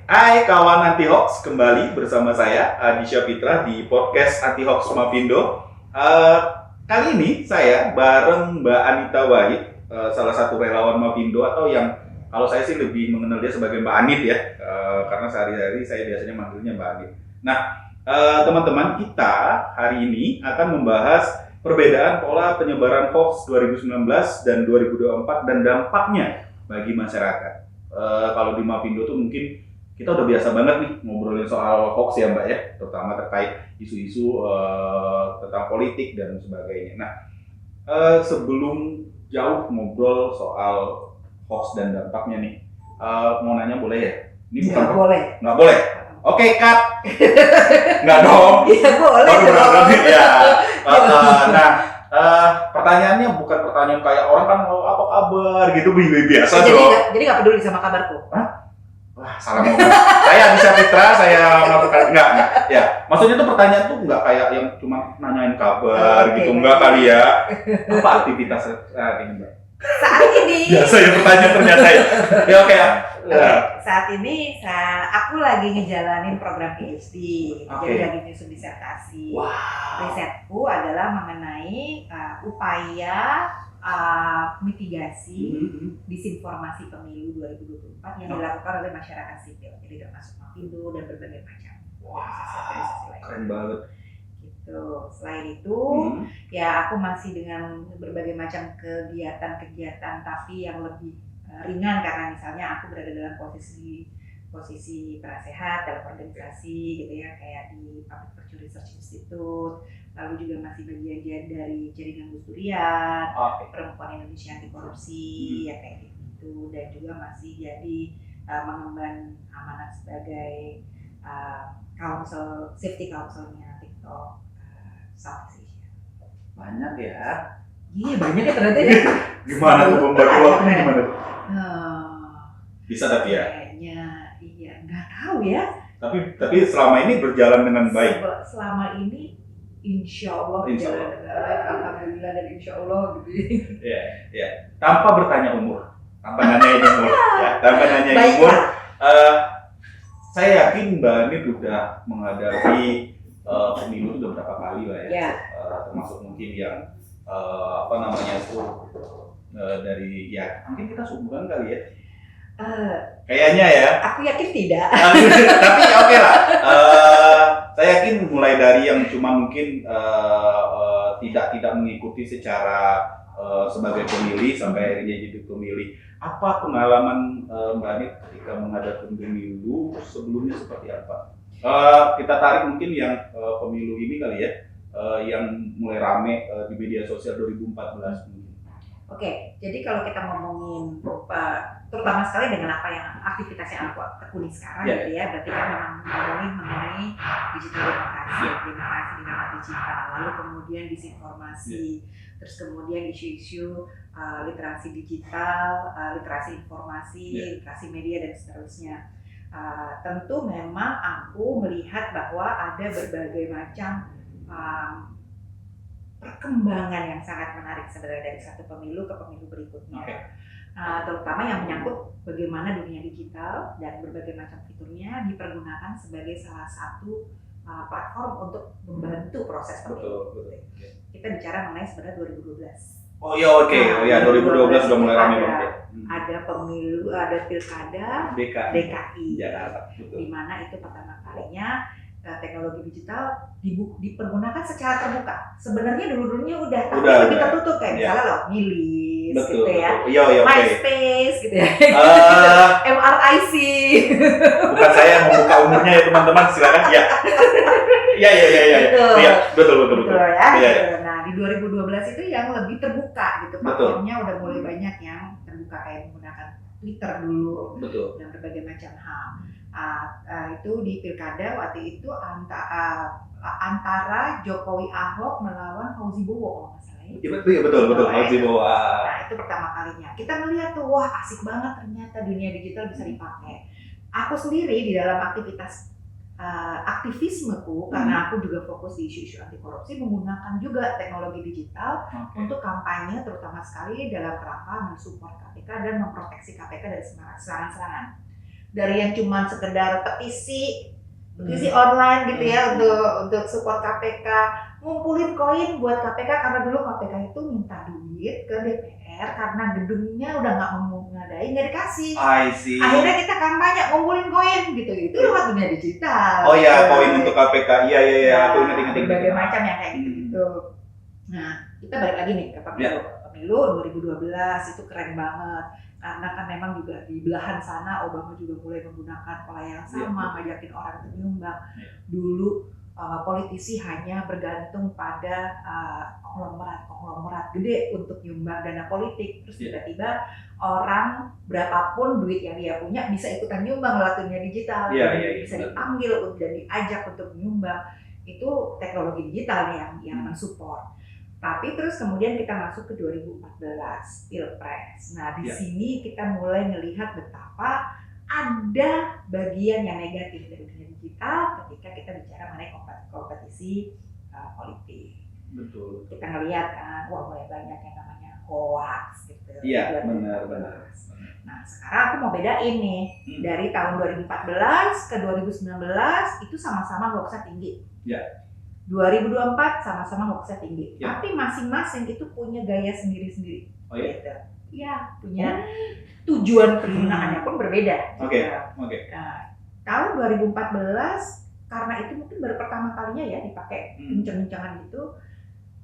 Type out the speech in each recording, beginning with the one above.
Hai kawan anti hoax, kembali bersama saya Adi Syapitra di podcast Anti Hoax Mavindo. Kali ini saya bareng Mbak Anita Wahid, salah satu relawan Mavindo atau yang kalau saya sih lebih mengenal dia sebagai Mbak Anit ya, karena sehari-hari saya biasanya manggilnya Mbak Anit. Nah, teman-teman, kita hari ini akan membahas perbedaan pola penyebaran hoax 2019 dan 2024 dan dampaknya bagi masyarakat. Kalau di Mavindo tuh mungkin kita udah biasa banget nih ngobrolin soal hoax ya Mbak ya, terutama terkait isu-isu tentang politik dan sebagainya. Nah, sebelum jauh ngobrol soal hoax dan dampaknya nih, mau nanya boleh ya? Ini bukan nggak boleh. Nggak boleh? Oke, cut! Nggak dong? Iya boleh dong. Ya. Nah, pertanyaannya bukan pertanyaan kayak orang kan apa kabar gitu, biasa dong. Jadi nggak peduli sama kabarku. Wah, salah ngomong. Saya bisa Fitra, saya melakukan enggak. Ya, maksudnya tuh pertanyaan tuh enggak kayak yang cuma nanyain kabar gitu, enggak kali ya. Apa aktivitas saat ini, Mbak? Saat ini. Biasa ya pertanyaan ternyata ya. Ya oke ya. Saat ini aku lagi ngejalanin program PhD. Jadi Oke. lagi nyusun disertasi. Wow. Risetku adalah mengenai upaya mitigasi disinformasi pemilu 2024 yang dilakukan oleh masyarakat sipil. Jadi termasuk Mavindo dan berbagai macam organisasi lain. Keren banget. Gitu. Selain itu, ya aku masih dengan berbagai macam kegiatan-kegiatan tapi yang lebih ringan karena misalnya aku berada dalam posisi penasehat dalam organisasi gitu ya, kayak di Public Virtue Research Institute, lalu juga masih bagian dari jaringan Gus Durian, Perempuan Indonesia Anti Korupsi, ya kayak gitu, dan juga masih jadi mengemban amanat sebagai safety counselnya TikTok Southeast Asia. Banyak ya. Iya banyak ya ternyata ya. Gimana tuh membagi waktunya gimana? Bisa tapi ya. Kayaknya iya, nggak tahu ya. Tapi selama ini berjalan dengan baik. Selama ini Insya Allah berjalan dengan baik, alhamdulillah dan Insya Allah gitu. Ya. Tanpa bertanya umur, tanpa nanyain umur, ya. Tanpa nanyain umur. Saya yakin Mbak Anit udah menghadapi pemilu sudah berapa kali lah ya. Termasuk mungkin yang dari ya mungkin kita seumuran kali ya. Kayaknya ya. Aku yakin tidak. Tapi oke lah. Saya yakin mulai dari yang cuma mungkin tidak mengikuti secara sebagai pemilih sampai akhirnya jadi pemilih. Apa pengalaman Mbak Anit ketika menghadapi pemilu sebelumnya seperti apa? Kita tarik mungkin yang pemilu ini kali ya, yang mulai rame di media sosial 2014 mungkin. Oke, jadi kalau kita ngomongin terutama sekali dengan apa yang aktivitas yang aku tekuni sekarang gitu ya, berarti kan memang ngomongin mengenai digital demokrasi di era digital, lalu kemudian disinformasi, terus kemudian isu-isu literasi digital, literasi informasi, literasi media dan seterusnya. Tentu memang aku melihat bahwa ada berbagai macam perkembangan yang sangat menarik sebenarnya dari satu pemilu ke pemilu berikutnya. Terutama yang menyangkut bagaimana dunia digital dan berbagai macam fiturnya dipergunakan sebagai salah satu platform untuk membantu proses pemilu. Betul. Kita bicara mengenai sebenarnya 2012. Oh iya oke. 2012 sudah mulai ramai banget. Ada pemilu, ada pilkada DKI, di mana itu pertama kalinya teknologi digital dipergunakan secara terbuka. Sebenarnya dulunya udah tapi tertutup kayak misalnya loh Milis gitu ya, MySpace gitu ya, MRIC. Bukan saya yang membuka umurnya ya teman-teman, silakan ya. Iya, betul ya. Nah di 2012 itu yang lebih terbuka gitu, platformnya udah mulai banyak yang terbuka kayak menggunakan Twitter dulu dan berbagai macam hal. Itu di pilkada waktu itu antara Jokowi Ahok melawan Fauzi Bowo kalau nggak salah ya. Betul Fauzi Bowo. Nah itu pertama kalinya kita melihat tuh, wah asik banget ternyata dunia digital bisa dipakai. Aku sendiri di dalam aktivismeku, karena aku juga fokus di isu-isu anti korupsi, menggunakan juga teknologi digital untuk kampanye, terutama sekali dalam rangka mensupport KPK dan memproteksi KPK dari serangan-serangan. dari yang cuma sekedar petisi online gitu ya untuk support KPK, ngumpulin koin buat KPK karena dulu KPK itu minta duit ke DPR karena gedungnya udah nggak memadai, nggak dikasih. I see. Akhirnya kita kampanye ngumpulin koin gitu, itu lewat dunia digital. Oh iya, koin untuk KPK, iya, aku ingat. Berbagai macam yang kayak gitu. Nah, kita balik lagi nih ke pemilu 2012 itu keren banget. Karena kan memang juga di belahan sana Obama juga mulai menggunakan pola yang sama, ngajakin orang untuk nyumbang. Dulu politisi hanya bergantung pada konglomerat gede untuk nyumbang dana politik. Terus tiba-tiba orang berapapun duit yang dia punya bisa ikutan nyumbang lewat dunia digital. Bisa dipanggil dan diajak untuk nyumbang. Itu teknologi digital nih yang mensupport. Tapi terus kemudian kita masuk ke 2014 Pilpres. Nah di sini kita mulai melihat betapa ada bagian yang negatif dari dunia digital ketika kita bicara mengenai kompetisi politik. Betul. Kita ngelihat kan, mulai banyak yang namanya hoax gitu. Iya, benar. Nah sekarang aku mau bedain nih dari tahun 2014 ke 2019 itu sama-sama hoaxnya tinggi. 2024 sama-sama hoaxnya tinggi, tapi masing-masing itu punya gaya sendiri-sendiri. Oh iya? Gitu. Ya, punya tujuan penggunaannya pun berbeda. Oke. Nah, tahun 2014 karena itu mungkin baru pertama kalinya ya dipakai kencang-kencangan gitu.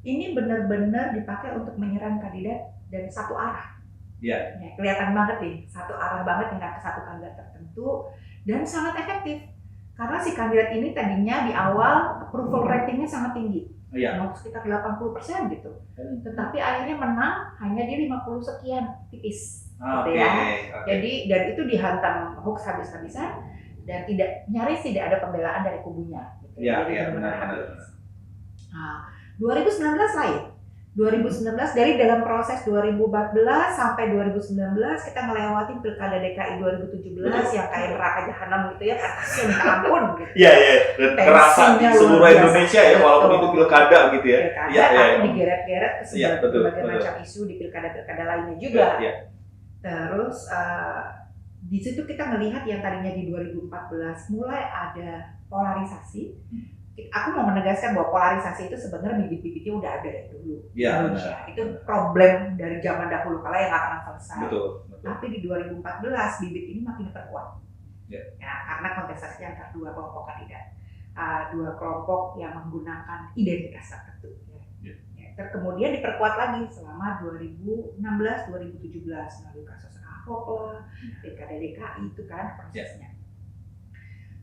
Ini benar-benar dipakai untuk menyerang kandidat dari satu arah. Ya, kelihatan banget nih, satu arah banget menyerang ke satu kandidat tertentu dan sangat efektif. Karena si kandidat ini tadinya di awal approval ratingnya sangat tinggi, sekitar 80% gitu. Tetapi akhirnya menang hanya di 50 sekian, tipis. Gitu ya. Jadi dan itu dihantam hoax habis-habisan dan nyaris tidak ada pembelaan dari kubunya. Gitu. Jadi benar-benar habis. Nah, 2019 lain. 2019 dari dalam proses 2014 sampai 2019 kita ngelewatin pilkada DKI 2017 yang kayak neraka jahanam gitu ya, panasnya minta ampun gitu. Iya, kerasa di seluruh Indonesia ya, walaupun itu pilkada gitu ya. Tapi digeret-geret ke berbagai macam isu di pilkada-pilkada lainnya juga. Terus di situ kita melihat yang tadinya di 2014 mulai ada polarisasi. Aku mau menegaskan bahwa polarisasi itu sebenarnya bibit-bibitnya udah ada dari dulu. Itu problem dari zaman dahulu kala yang nggak akan selesai. Betul. Tapi di 2014 bibit ini makin diperkuat. Karena kontestasinya antara dua kelompok kandidat, dua kelompok yang menggunakan identitas tertentu. Kemudian diperkuat lagi selama 2016-2017 melalui kasus Ahok lah, pilkada DKI itu kan prosesnya.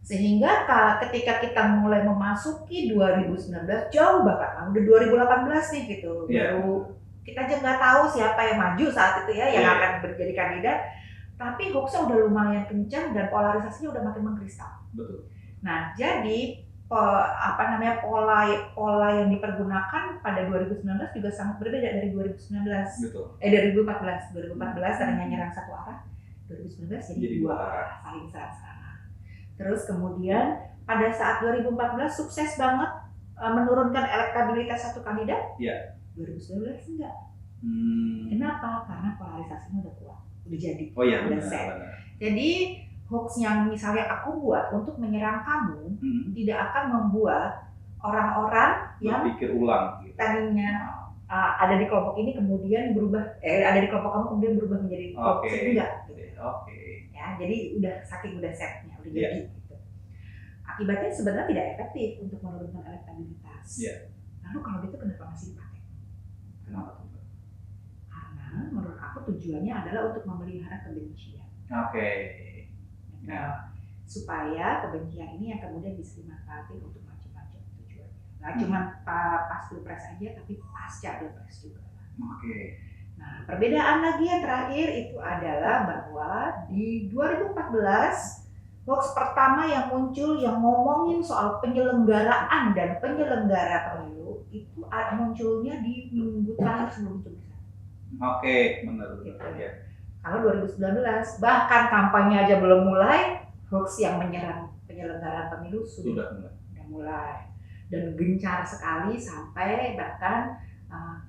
Sehingga ketika kita mulai memasuki 2019 jauh bahkan udah 2018 nih gitu, baru kita aja nggak tahu siapa yang maju saat itu ya yang akan menjadi kandidat, tapi hoaxnya udah lumayan kencang dan polarisasinya udah makin mengkristal. Betul. Nah jadi pola yang dipergunakan pada 2019 juga sangat berbeda dari 2019. Betul. 2014 tadinya nyerang satu arah, 2019 jadi dua arah saling serang. Terus kemudian pada saat 2014 sukses banget menurunkan elektabilitas satu kandidat. 2019 enggak. Kenapa? Karena polarisasinya udah kuat, udah jadi, udah set. Jadi hoax yang misalnya aku buat untuk menyerang kamu tidak akan membuat orang-orang yang berpikir ulang. Tadinya ada di kelompok ini kemudian berubah, ada di kelompok kamu kemudian berubah menjadi kelompok enggak. Ya, jadi udah saking udah setnya, udah jadi gitu. Akibatnya sebenarnya tidak efektif untuk menurunkan elektabilitas. Lalu kalau gitu kenapa masih dipakai? Kenapa tuh? Karena menurut aku tujuannya adalah untuk memelihara kebencian. Supaya kebencian ini yang kemudian bisa dimanfaatin untuk macam-macam tujuannya. Nggak cuma pas pilpres aja, tapi pasca pilpres juga. Nah, perbedaan lagi yang terakhir itu adalah bahwa di 2014 hoax pertama yang muncul yang ngomongin soal penyelenggaraan dan penyelenggara pemilu itu munculnya di minggu terakhir sebelum coblosan. Benar. Gitu. Kalau 2019 bahkan kampanye aja belum mulai, hoax yang menyerang penyelenggaraan pemilu sudah mulai dan gencar sekali sampai bahkan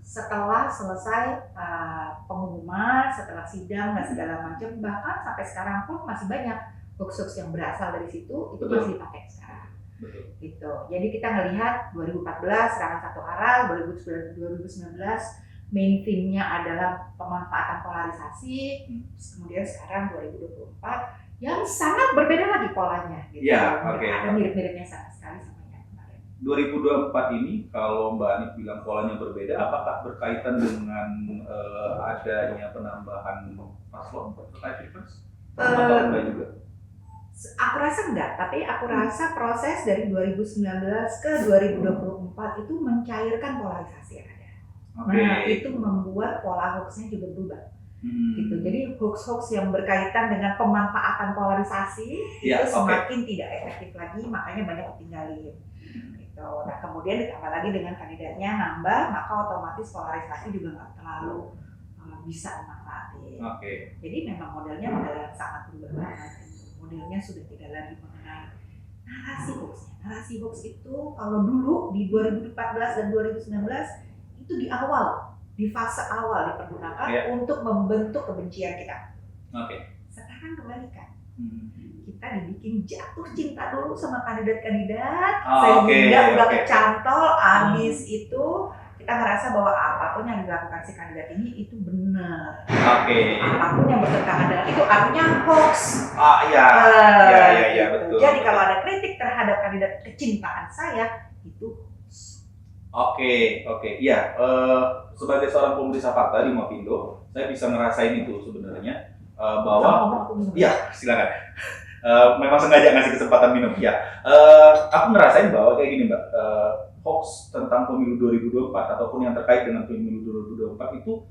setelah selesai pengumuman, setelah sidang dan segala macam, bahkan sampai sekarang pun masih banyak hoax yang berasal dari situ itu Betul. masih dipakai sekarang. Betul. Gitu. Jadi kita ngelihat 2014 serangan satu arah, 2019 main theme-nya adalah pemanfaatan polarisasi, kemudian sekarang 2024 yang sangat berbeda lagi polanya. Gitu. Ya, oke. Ada mirip-miripnya sama sekali sama yang kemarin. 2024 ini kalau Mbak Anit bilang polanya berbeda, apakah berkaitan dengan adanya penambahan paslon terkait pilpres? Atau enggak juga? Aku rasa enggak, tapi aku rasa proses dari 2019 ke 2024 itu mencairkan polarisasi yang ada. Nah, itu membuat pola hoax-nya juga berubah. Gitu. Jadi hoax-hoax yang berkaitan dengan pemanfaatan polarisasi itu semakin tidak efektif lagi, makanya banyak ditinggalin. Gitu. Nah, kemudian ditambah lagi dengan kandidatnya nambah, maka otomatis polarisasi juga nggak terlalu bisa memanfaatin. Jadi memang modelnya model yang sangat berubah banget. Modelnya sudah tidak lagi mengenai narasi hoaxnya. Narasi hoax itu kalau dulu di 2014 dan 2019 itu di awal, di fase awal dipergunakan untuk membentuk kebencian kita. Sekarang kebalikan. Kita dibikin jatuh cinta dulu sama kandidat-kandidat, sehingga udah kecantol, abis itu kita ngerasa bahwa apapun yang dilakukan si kandidat ini itu benar. Apapun yang bertentangan dengan itu artinya hoax. Iya, betul. Jadi kalau ada kritik terhadap kandidat kecintaan saya itu Iya. Sebagai seorang pemeriksa fakta di Mavindo, saya bisa ngerasain itu sebenarnya bahwa silakan. Memang sengaja ngasih kesempatan minum. Aku ngerasain bahwa kayak gini, Mbak. Hoax tentang pemilu 2024 ataupun yang terkait dengan pemilu 2024 itu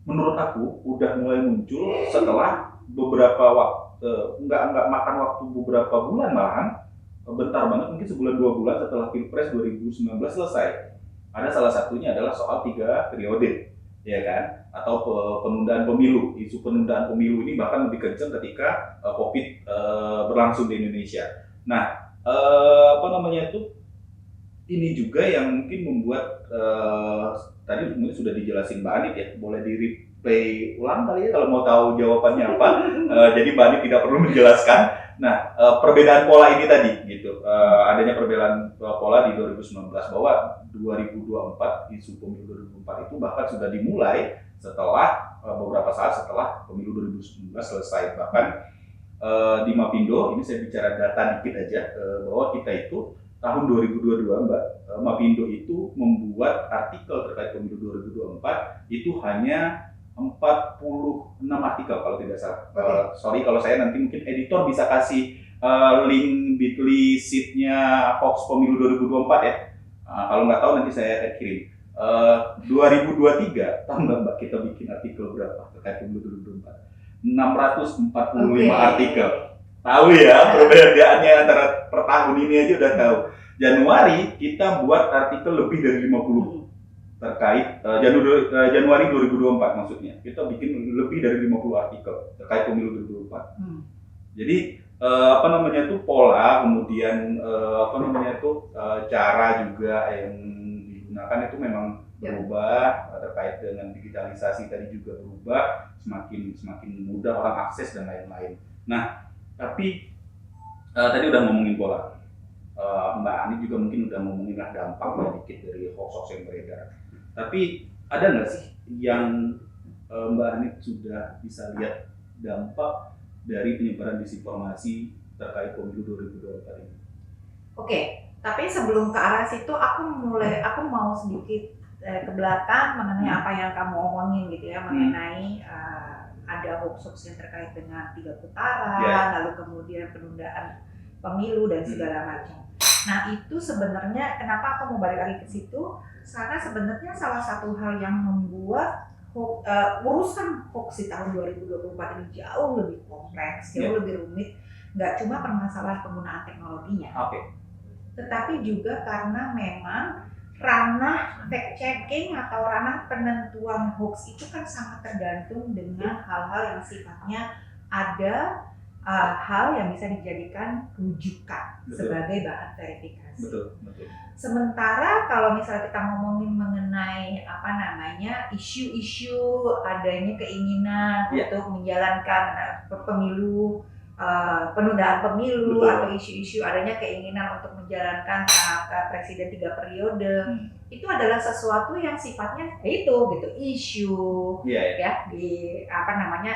menurut aku udah mulai muncul setelah beberapa waktu, nggak makan waktu beberapa bulan, malahan bentar banget, mungkin sebulan 2 bulan setelah Pilpres 2019 selesai. Ada salah satunya adalah soal 3 periode, ya kan? Atau penundaan pemilu. Isu penundaan pemilu ini bahkan lebih kencang ketika COVID berlangsung di Indonesia. Nah, ini juga yang mungkin membuat tadi mungkin sudah dijelasin Mbak Anit ya, boleh di replay ulang kali ya kalau mau tahu jawabannya apa. Jadi Mbak Anit tidak perlu menjelaskan. Nah, perbedaan pola ini tadi gitu, adanya perbedaan pola di 2019 bahwa 2024 isu pemilu 2024 itu bahkan sudah dimulai setelah beberapa saat setelah pemilu 2019 selesai. Bahkan di Mavindo ini saya bicara data dikit aja, bahwa kita itu tahun 2022 Mbak, Mavindo itu membuat artikel terkait pemilu 2024 itu hanya 46 artikel kalau tidak salah. Sorry kalau saya nanti mungkin editor bisa kasih link bit.ly sheet-nya Hoax Pemilu 2024 ya. Kalau nggak tahu nanti saya kirim. 2023 tahu nggak Mbak kita bikin artikel berapa terkait pemilu 2024? 645 artikel. Tahu ya perbedaannya antara per tahun ini aja udah tahu. Januari kita buat artikel lebih dari 50 terkait Januari 2024 maksudnya. Kita bikin lebih dari 50 artikel terkait pemilu 2024. Jadi pola, kemudian cara juga yang digunakan itu memang berubah, terkait dengan digitalisasi tadi juga berubah, semakin mudah orang akses dan lain-lain. Nah, tapi tadi udah ngomongin pola, Mbak Ani juga mungkin udah ngomongin lah dampaknya dikit dari hoax yang beredar. Tapi ada nggak sih yang Mbak Ani sudah bisa lihat dampak dari penyebaran disinformasi terkait pemilu 2024 ini? Oke, tapi sebelum ke arah situ aku mau sedikit ke belakang mengenai apa yang kamu omongin gitu ya, mengenai ada hoax yang terkait dengan 3 putaran, lalu kemudian penundaan pemilu dan segala macam. Nah itu sebenarnya kenapa aku mau balik lagi ke situ, karena sebenarnya salah satu hal yang membuat urusan hoax di tahun 2024 ini jauh lebih kompleks, jauh lebih rumit, nggak cuma permasalahan penggunaan teknologinya, tetapi juga karena memang ranah fact checking atau ranah penentuan hoax itu kan sangat tergantung dengan hal-hal yang sifatnya ada hal yang bisa dijadikan rujukan sebagai bahan verifikasi. Betul. Sementara kalau misalnya kita ngomongin mengenai isu-isu adanya keinginan untuk menjalankan pemilu penundaan pemilu Betul. atau isu-isu adanya keinginan untuk menjalankan presiden 3 periode, itu adalah sesuatu yang sifatnya itu gitu, isu ya di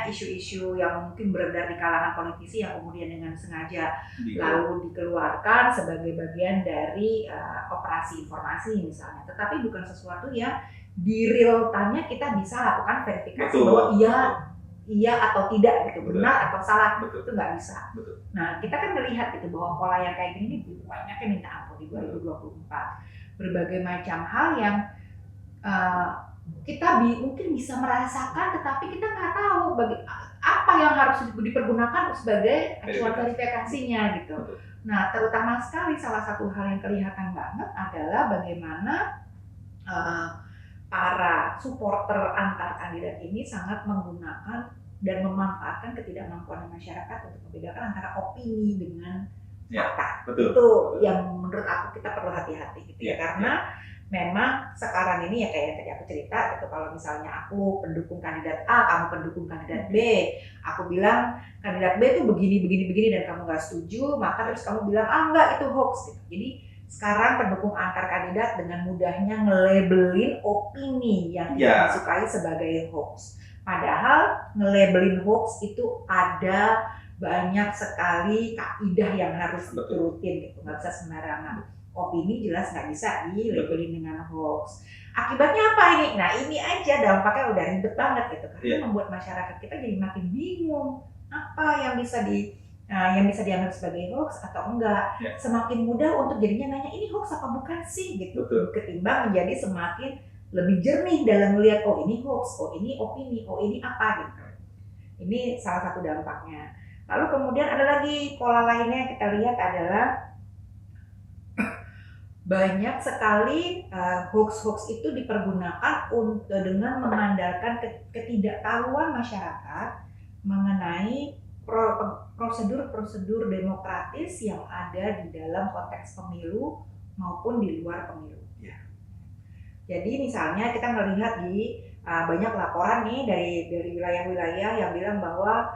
isu-isu yang mungkin beredar di kalangan politisi yang kemudian dengan sengaja lalu dikeluarkan sebagai bagian dari operasi informasi misalnya, tetapi bukan sesuatu yang di real time-nya kita bisa lakukan verifikasi bahwa iya atau tidak gitu, benar atau salah, itu nggak bisa. Nah, kita kan melihat gitu bahwa pola yang kayak gini banyaknya minta ampun di 2024. Berbagai macam hal yang kita mungkin bisa merasakan, tetapi kita nggak tahu apa yang harus dipergunakan sebagai acuan verifikasinya gitu. Nah, terutama sekali salah satu hal yang kelihatan banget adalah bagaimana para supporter antar kandidat ini sangat menggunakan dan memanfaatkan ketidakmampuan masyarakat untuk membedakan antara opini dengan fakta. Itu yang menurut aku kita perlu hati-hati gitu ya, karena memang sekarang ini ya kayak yang tadi aku cerita gitu, kalau misalnya aku pendukung kandidat A, kamu pendukung kandidat B, aku bilang kandidat B itu begini dan kamu nggak setuju, maka terus kamu bilang enggak itu hoax gitu. Jadi sekarang pendukung antar kandidat dengan mudahnya nge-labelin opini yang tidak disukai sebagai hoax. Padahal nge-labelin hoax itu ada banyak sekali kaidah yang harus diturutin gitu, nggak bisa sembarangan. Opini jelas nggak bisa di-labelin dengan hoax. Akibatnya apa ini? Nah ini aja dampaknya udah ribet banget gitu, karena membuat masyarakat kita jadi makin bingung apa yang bisa dianggap sebagai hoax atau enggak. Semakin mudah untuk jadinya nanya ini hoax apa bukan sih gitu. Ketimbang menjadi semakin lebih jernih dalam melihat oh ini hoax, oh ini opini, oh ini apa gitu. Ini salah satu dampaknya. Lalu kemudian ada lagi pola lainnya yang kita lihat adalah banyak sekali hoax-hoax itu dipergunakan dengan mengandalkan ketidaktahuan masyarakat mengenai prosedur-prosedur demokratis yang ada di dalam konteks pemilu maupun di luar pemilu. Jadi misalnya kita melihat di banyak laporan nih dari wilayah-wilayah yang bilang bahwa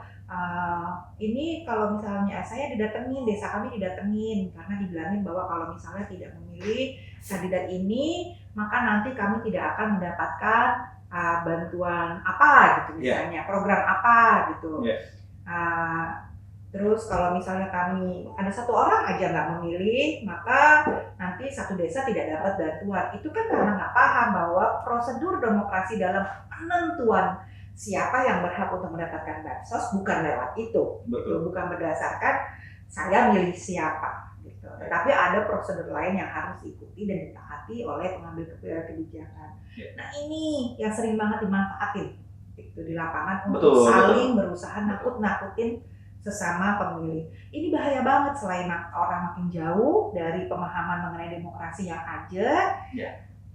ini kalau misalnya saya didatengin, desa kami didatengin karena dibilangin bahwa kalau misalnya tidak memilih kandidat ini maka nanti kami tidak akan mendapatkan bantuan apa gitu misalnya, program apa gitu. Terus kalau misalnya kami ada satu orang aja nggak memilih, maka nanti satu desa tidak dapat bantuan. Itu kan karena nggak paham bahwa prosedur demokrasi dalam penentuan siapa yang berhak untuk mendapatkan bansos bukan lewat itu. Bukan berdasarkan saya milih siapa gitu. Tetapi ada prosedur lain yang harus diikuti dan ditaati oleh pengambil kebijakan. Nah ini yang sering banget dimanfaatin gitu di lapangan untuk saling berusaha nakut-nakutin sesama pemilih. Ini bahaya banget, selain orang makin jauh dari pemahaman mengenai demokrasi yang ada,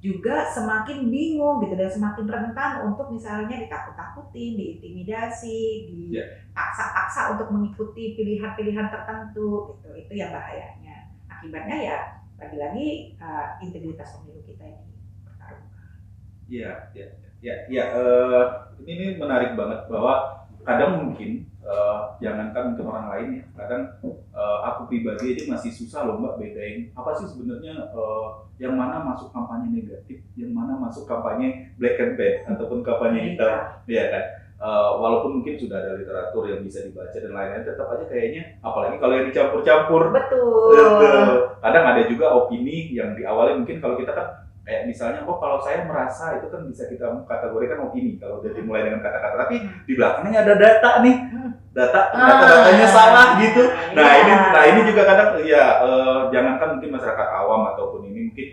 juga semakin bingung gitu dan semakin rentan untuk misalnya ditakut-takutin, diintimidasi, dipaksa-paksa untuk mengikuti pilihan-pilihan tertentu gitu. Itu yang bahayanya. Akibatnya ya lagi-lagi integritas pemilu kita ini bertaruhkan. Ini menarik banget bahwa kadang mungkin jangankan mungkin orang lain ya, kadang aku pribadi aja masih susah loh Mbak bedain apa sih sebenarnya yang mana masuk kampanye negatif, yang mana masuk kampanye black campaign ataupun kampanye hitam, ya kan? Walaupun mungkin sudah ada literatur yang bisa dibaca dan lain-lain, tetap aja kayaknya, apalagi kalau yang dicampur-campur. Betul. Kadang ada juga opini yang diawali mungkin kalau kita kan kayak misalnya, kalau saya merasa itu kan bisa kita kategorikan opini kalau udah dimulai dengan kata-kata, tapi di belakangnya ada data nih, datanya salah gitu. Nah ini juga kadang jangankan mungkin masyarakat awam ataupun ini mungkin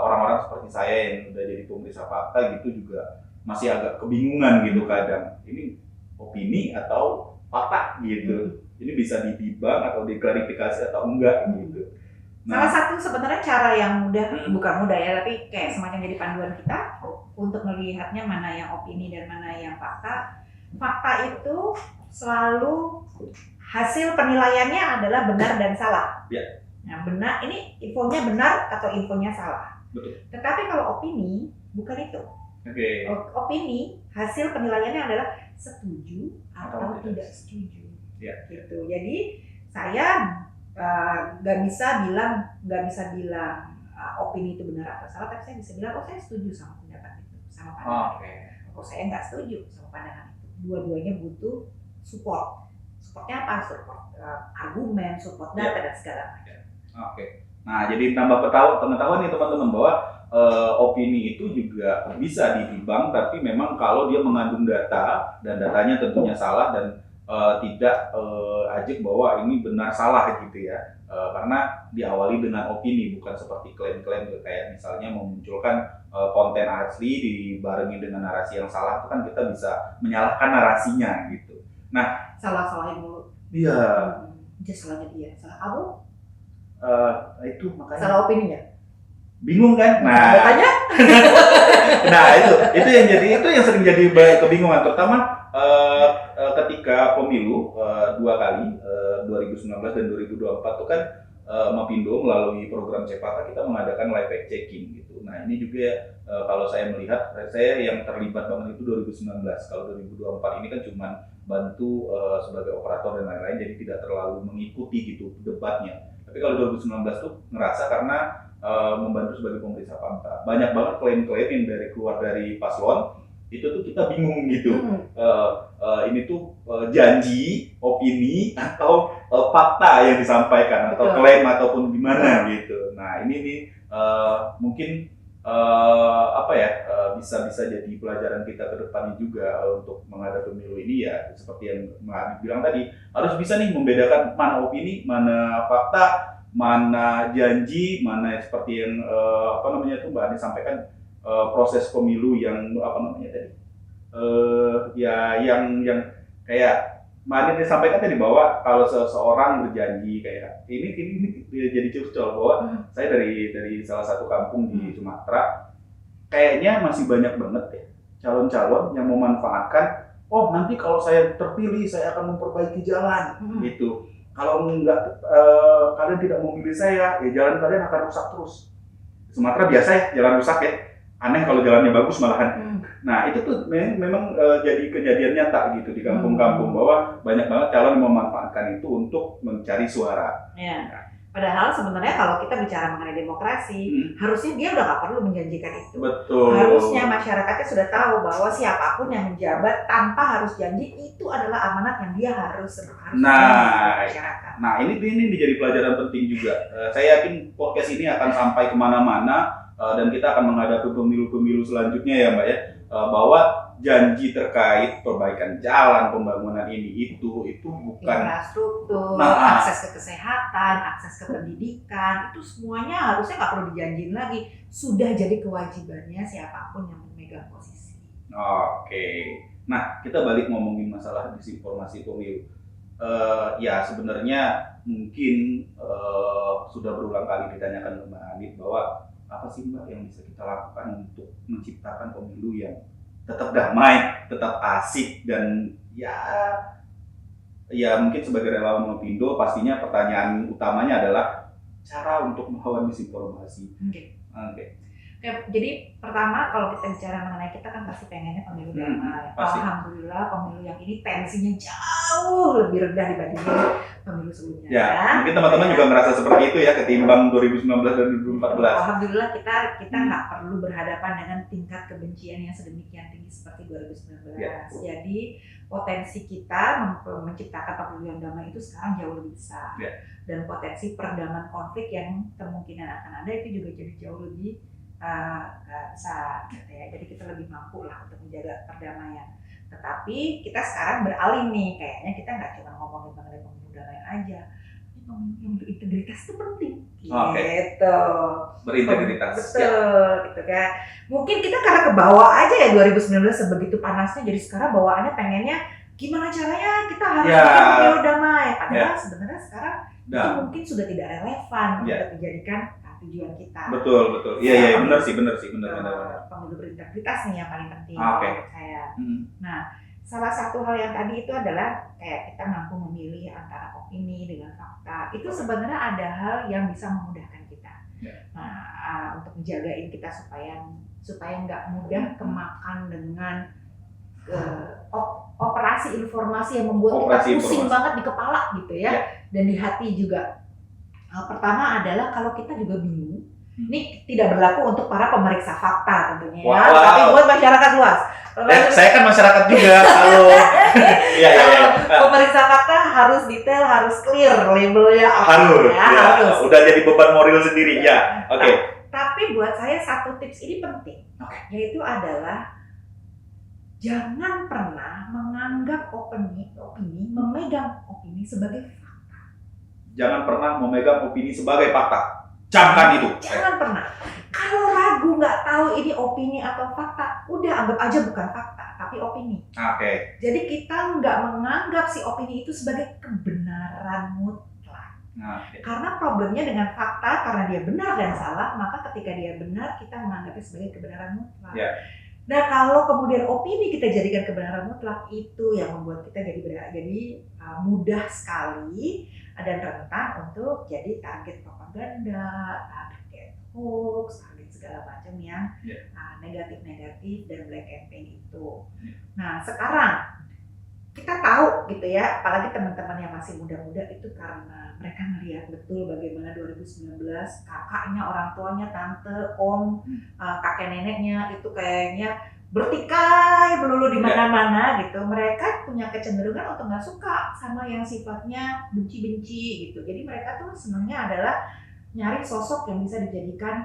orang-orang seperti saya yang udah jadi pemeriksa fakta gitu juga masih agak kebingungan gitu kadang. Ini opini atau fakta gitu. Ini bisa ditimbang atau diklarifikasi atau enggak gitu. Salah satu sebenarnya cara yang bukan mudah ya, tapi kayak semacam jadi panduan kita untuk melihatnya mana yang opini dan mana yang fakta. Fakta itu selalu hasil penilaiannya adalah benar dan salah. Nah, benar ini infonya benar atau infonya salah. Tetapi kalau opini bukan itu. Opini hasil penilaiannya adalah setuju atau tidak setuju. Ya. Gitu. Jadi saya nggak bisa bilang opini itu benar atau salah, tapi saya bisa bilang saya setuju sama pendapat itu, sama pandangan. Saya nggak setuju sama pandangan itu. Dua-duanya butuh support. Supportnya apa? Support argumen, support data dan segala macam. Nah, jadi tambah pengetahuan nih teman-teman bahwa opini itu juga bisa ditimbang, tapi memang kalau dia mengandung data dan datanya tentunya salah dan tidak ajak bahwa ini benar salah gitu ya. Karena diawali dengan opini, bukan seperti klaim-klaim kayak misalnya memunculkan konten asli dibarengi dengan narasi yang salah, itu kan kita bisa menyalahkan narasinya gitu. Nah, salahin dulu. Iya. Dia salahnya dia, salah kamu? Itu makanya. Salah opininya. Bingung kan? Nah, nah itu yang sering jadi kebingungan, terutama ketika pemilu 2 kali 2019 dan 2024 itu kan Mapindo melalui program Cepata kita mengadakan live fact checking gitu. Nah ini juga kalau saya melihat, saya yang terlibat banget itu 2019. Kalau 2024 ini kan cuma bantu sebagai operator dan lain-lain, jadi tidak terlalu mengikuti gitu debatnya. Tapi kalau 2019 tuh ngerasa karena membantu sebagai pemeriksa fakta. Banyak banget klaim-klaim yang keluar dari paslon, itu tuh kita bingung gitu. Ini tuh janji, opini, atau fakta yang disampaikan, atau klaim ataupun gimana gitu. Nah ini nih mungkin bisa jadi pelajaran kita ke depannya juga untuk menghadapi pemilu ini ya, seperti yang Mbak bilang tadi, harus bisa nih membedakan mana opini, mana fakta, mana janji, mana seperti yang Mbak Ani sampaikan, proses pemilu yang yang kayak Mbak Ani disampaikan tadi bahwa kalau seseorang berjanji kayak ini jadi curcol bahwa saya dari salah satu kampung di Sumatera, kayaknya masih banyak banget ya calon-calon yang memanfaatkan, oh nanti kalau saya terpilih saya akan memperbaiki jalan gitu. Kalau enggak kalian tidak mau memilih saya, ya jalan kalian akan rusak terus. Sumatera biasa ya jalan rusak ya, aneh kalau jalannya bagus malahan. Nah itu tuh memang jadi kejadian nyata gitu di kampung-kampung, bahwa banyak banget calon yang memanfaatkan itu untuk mencari suara. Ya. Padahal sebenarnya kalau kita bicara mengenai demokrasi, harusnya dia udah nggak perlu menjanjikan itu. Betul. Harusnya masyarakatnya sudah tahu bahwa siapapun yang menjabat tanpa harus janji itu adalah amanat yang dia harus masyarakat. Nah ini menjadi pelajaran penting juga. Saya yakin podcast ini akan sampai kemana-mana dan kita akan menghadapi pemilu-pemilu selanjutnya ya Mbak ya, bahwa janji terkait perbaikan jalan, pembangunan itu bukan infrastruktur, akses ke kesehatan, akses ke pendidikan, itu semuanya harusnya nggak perlu dijanjiin lagi, sudah jadi kewajibannya siapapun yang memegang posisi. Oke. Nah kita balik ngomongin masalah disinformasi pemilu. Ya sebenarnya mungkin sudah berulang kali ditanyakan ke Mbak Anit bahwa apa sih Mbak yang bisa kita lakukan untuk menciptakan pemilu yang tetap damai, tetap asik, dan ya mungkin sebagai relawan Mapindo pastinya pertanyaan utamanya adalah cara untuk melawan disinformasi. Jadi pertama kalau kita bicara mengenai, kita kan pasti pengennya pemilu damai. Alhamdulillah pemilu yang ini tensinya jauh lebih rendah dibandingin pemilu sebelumnya. Ya, mungkin teman-teman juga merasa seperti itu ya ketimbang 2019 dan 2014. Alhamdulillah kita nggak perlu berhadapan dengan tingkat kebencian yang sedemikian tinggi seperti 2019. Jadi potensi kita menciptakan pemilu yang damai itu sekarang jauh lebih besar. Dan potensi peredaman konflik yang kemungkinan akan ada itu juga jadi jauh lebih besar gitu ya. Jadi kita lebih mampu lah untuk menjaga perdamaian. Tetapi kita sekarang beralih nih, kayaknya kita nggak cuma ngomongin mengenai pemilu damai aja, pemilu yang berintegritas itu penting gitu. Berintegritas. Betul gitu kan. Mungkin kita karena kebawa aja ya 2019 sebegitu panasnya, jadi sekarang bawaannya pengennya gimana caranya kita harus bikin pemilu damai. Padahal sebenarnya sekarang itu mungkin sudah tidak relevan untuk dijadikan tujuan kita. Betul. Iya, benar. Pemilu berintegritas nih yang paling penting menurut saya. Nah, salah satu hal yang tadi itu adalah kayak kita mampu memilih antara opini dengan fakta. Itu sebenarnya ada hal yang bisa memudahkan kita. Nah, untuk menjagain kita supaya nggak mudah kemakan dengan operasi informasi yang membuat Operasi kita pusing informasi. banget di kepala gitu ya, Ya. dan di hati juga. Pertama adalah kalau kita juga bingung, ini tidak berlaku untuk para pemeriksa fakta tentunya ya, Wow. tapi buat masyarakat luas. Saya kan masyarakat juga. Halo. Iya. Pemeriksa fakta harus detail, harus clear labelnya apa Harus. ya, Ya. harus. Udah jadi beban moral sendiri ya. Oke. Tapi buat saya satu tips ini penting, yaitu adalah jangan pernah menganggap opini, memegang opini sebagai fakta. Jangan pernah memegang opini sebagai fakta. Camkan itu. Jangan pernah. Kalau ragu nggak tahu ini opini atau fakta, udah anggap aja bukan fakta, tapi opini. Oke. Jadi kita nggak menganggap si opini itu sebagai kebenaran mutlak. Oke. Karena problemnya dengan fakta, karena dia benar dan salah, maka ketika dia benar, kita menganggapnya sebagai kebenaran mutlak. Ya. Nah, kalau kemudian opini kita jadikan kebenaran mutlak, itu yang membuat kita jadi mudah sekali dan rentan untuk jadi target propaganda, target hoax, target segala macam yang negatif-negatif dan black campaign itu. Nah, sekarang kita tahu gitu ya, apalagi teman-teman yang masih muda-muda itu karena mereka melihat betul bagaimana 2019 kakaknya, orang tuanya, tante, om, kakek neneknya itu kayaknya bertikai melulu di mana-mana gitu. Mereka punya kecenderungan untuk nggak suka sama yang sifatnya benci-benci gitu. Jadi mereka tuh senangnya adalah nyari sosok yang bisa dijadikan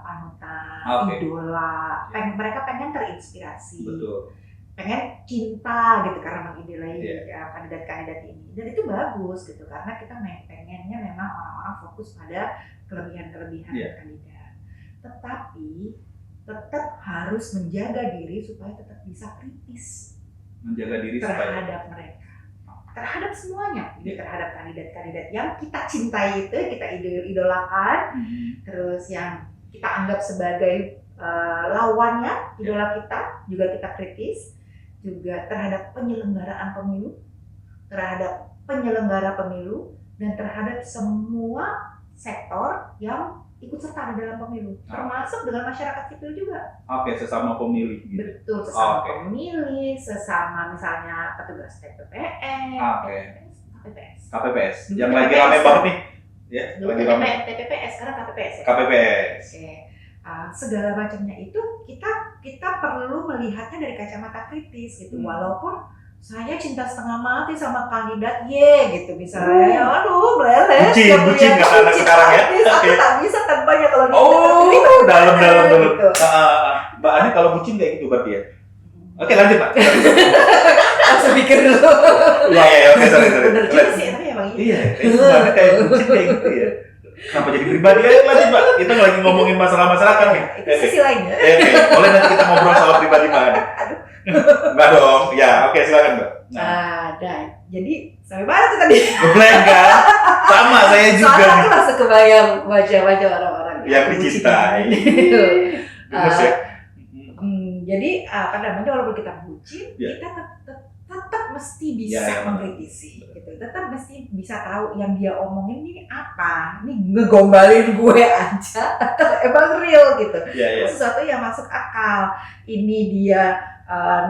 panutan, idola. Mereka pengen terinspirasi. Betul. Pengen cinta gitu karena mengidolai kandidat-kandidat ini, dan itu bagus gitu karena kita pengennya memang orang-orang fokus pada kelebihan-kelebihan kandidat, tetapi tetap harus menjaga diri supaya tetap bisa kritis menjaga diri terhadap mereka, terhadap semuanya, jadi terhadap kandidat-kandidat yang kita cintai itu, kita idolakan, terus yang kita anggap sebagai lawannya, idola kita, juga kita kritis, juga terhadap penyelenggaraan pemilu, terhadap penyelenggara pemilu, dan terhadap semua sektor yang ikut serta di dalam pemilu, termasuk dengan masyarakat sipil juga. Oke, sesama pemilih. Gitu. Betul, sesama pemilih, sesama misalnya petugas KPPS. Yang lagi rame banget nih. Ya, dulu lagi rame. TPPS, sekarang KPPS ya. KPPS. Oke. Segala macamnya itu kita perlu melihatnya dari kacamata kritis gitu. Walaupun saya cinta setengah mati sama kandidat gitu misalnya, aduh meleleh. Bucin kata anak sekarang ya. Aku tak bisa tanpanya kalau dalam. Gitu. Mbak Ani kalau bucin kayak gitu berarti ya. Oke, lanjut Pak. Langsung pikir dulu. Iya, oke, sorry. Bener juga sih, tapi emang iya. Itu banget kayak bucin kayak gitu ya. Kenapa jadi pribadi aja lanjut Mbak? Kita lagi ngomongin masalah-masalah kan nih. Itu sisi lainnya. Boleh nanti kita ngobrol soal pribadi Mbak Ani. Enggak dong. Ya, oke silakan Mbak. Jadi sampai mana tuh tadi? Ngeblank kan? Sama saya juga. Soalnya aku langsung kebayang wajah-wajah orang-orang yang dicintai. Gemes ya. Jadi walaupun kita bucin, kita tetap mesti bisa mengkritisi, gitu. Tetap mesti bisa tahu yang dia omongin ini apa, ini ngegombalin gue aja atau emang real gitu. Sesuatu yang masuk akal. Ini dia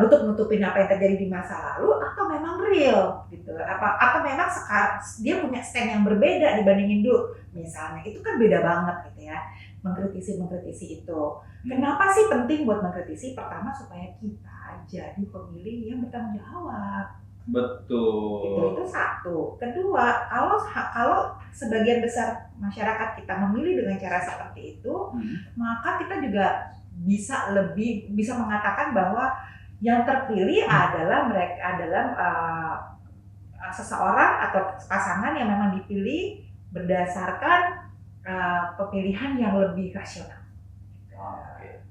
nutup-nutupin apa yang terjadi di masa lalu atau memang real gitu. Atau memang sekarang dia punya stand yang berbeda dibandingin dulu. Misalnya itu kan beda banget gitu ya. Mengkritisi itu. Kenapa sih penting buat mengkritisi? Pertama supaya kita jadi pemilih yang bertanggung jawab. Betul. Itu satu. Kedua, kalau sebagian besar masyarakat kita memilih dengan cara seperti itu, maka kita juga bisa mengatakan bahwa yang terpilih adalah seseorang atau pasangan yang memang dipilih berdasarkan pemilihan yang lebih rasional.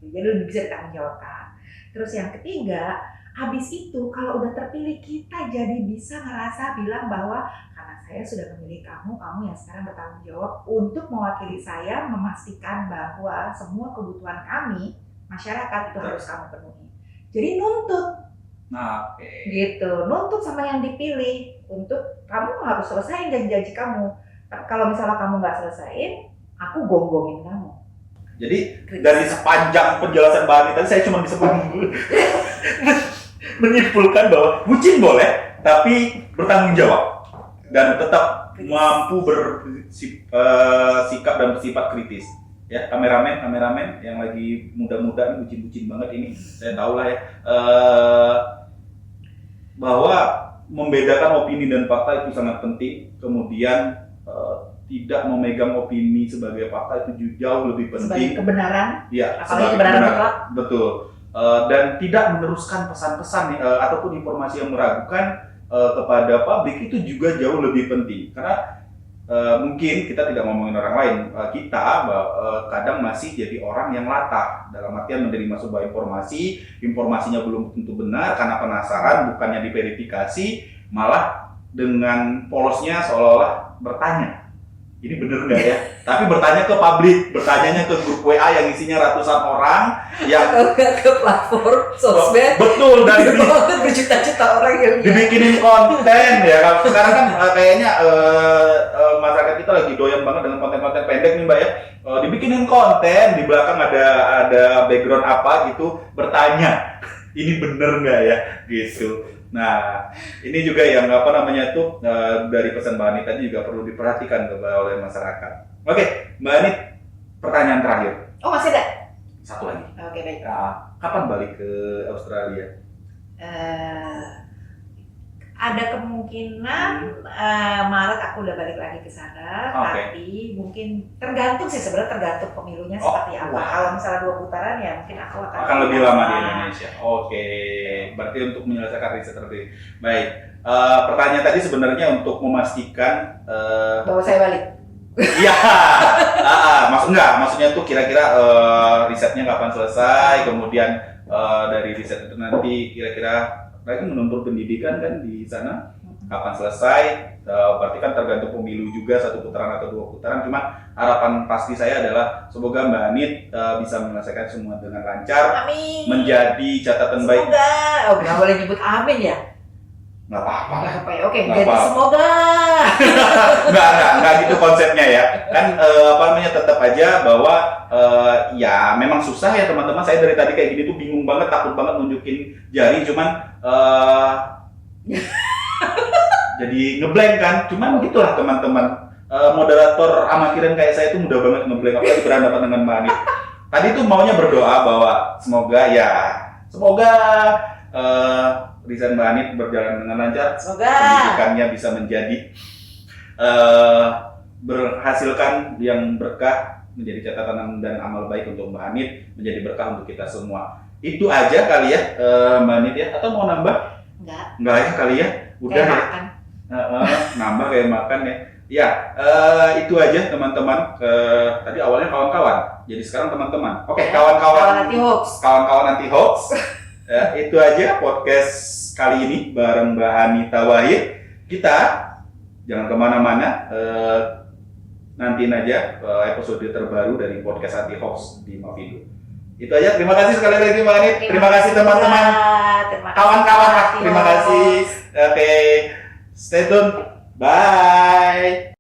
Jadi lebih bisa ditanggungjawabkan. Terus yang ketiga, habis itu kalau udah terpilih kita jadi bisa ngerasa bilang bahwa karena saya sudah memilih kamu yang sekarang bertanggung jawab untuk mewakili saya, memastikan bahwa semua kebutuhan kami masyarakat itu harus kamu penuhi. Jadi nuntut, gitu, nuntut sama yang dipilih untuk kamu harus selesaiin janji-janji kamu. Kalau misalnya kamu nggak selesaiin, aku gonggongin kamu. Jadi dari sepanjang penjelasan Mbak Ani tadi saya cuma bisa menyimpulkan bahwa bucin boleh, tapi bertanggung jawab dan tetap mampu bersikap dan bersifat kritis. Ya, kameramen yang lagi muda-muda nih, bucin-bucin banget ini, saya tahu lah ya, bahwa membedakan opini dan fakta itu sangat penting. Kemudian tidak memegang opini sebagai fakta itu jauh lebih penting. Sebagai kebenaran, ya, apalagi kebenaran mutlak. Betul. Dan tidak meneruskan pesan-pesan ataupun informasi yang meragukan kepada publik itu juga jauh lebih penting. Karena mungkin kita tidak ngomongin orang lain, kita kadang masih jadi orang yang latah dalam artian menerima sebuah informasinya belum tentu benar karena penasaran, bukannya diverifikasi, malah dengan polosnya seolah-olah bertanya, ini bener nggak ya? Tapi bertanya ke publik, bertanyanya ke grup WA yang isinya ratusan orang, yang ke platform sosmed. betul, dan berjuta-juta orang yang dibikinin konten ya. Sekarang kan kayaknya masyarakat kita lagi doyan banget dengan konten-konten pendek nih Mbak ya. Dibikinin konten, di belakang ada background apa gitu, bertanya, ini bener nggak ya gitu. Nah, ini juga yang dari pesan Mbak Anit tadi juga perlu diperhatikan oleh masyarakat. Oke, Mbak Anit, pertanyaan terakhir. Oh, masih ada? Satu lagi. Oke, baik. Kapan balik ke Australia? Ada kemungkinan Maret aku udah balik lagi ke sana, tapi mungkin tergantung pemilunya seperti apa. Kalau misalnya 2 putaran ya mungkin aku akan lebih lama di Indonesia. Oke, berarti untuk menyelesaikan riset terlebih baik. Pertanyaan tadi sebenarnya untuk memastikan bahwa saya balik. Iya, maksudnya tuh kira-kira risetnya kapan selesai, kemudian dari riset itu nanti kira-kira lagi menuntut pendidikan kan di sana kapan selesai, berarti kan tergantung pemilu juga 1 putaran atau 2 putaran. Cuma harapan pasti saya adalah semoga Mbak Anit bisa menyelesaikan semua dengan lancar. Amin. Menjadi catatan baik. Semoga, nggak boleh nyebut amin ya? Nggak apa-apa lah. Oke, jadi semoga. Nggak gitu konsepnya ya. Kan tetap aja bahwa ya memang susah ya teman-teman. Saya dari tadi kayak gini tuh bingung banget, takut banget nunjukin jari, cuman jadi ngeblank kan. Cuman gitulah teman-teman. Moderator amatiran kayak saya tuh mudah banget ngeblank, apalagi berhadapan dengan Mbak Anit. Tadi tuh maunya berdoa bahwa semoga riset Mbak Anit berjalan dengan lancar, pendidikannya bisa menjadi berhasilkan yang berkah, menjadi catatan dan amal baik untuk Mbak Anit, menjadi berkah untuk kita semua. Itu aja kali ya Mbak Anit ya, atau mau nambah? Enggak ya kali ya, udah ya. Nambah kayak makan ya. Ya, itu aja teman-teman. Tadi awalnya kawan-kawan, jadi sekarang teman-teman. Oke, kawan-kawan anti hoax. Ya, itu aja podcast kali ini bareng Mbak Anita Wahid. Kita jangan kemana-mana, nantiin aja episode terbaru dari podcast Anti Hoax di Mavindo. Itu aja, terima kasih sekali lagi Mbak Anit. Terima kasih teman-teman, kawan-kawan. Terima kasih. Oke, stay tune. Bye.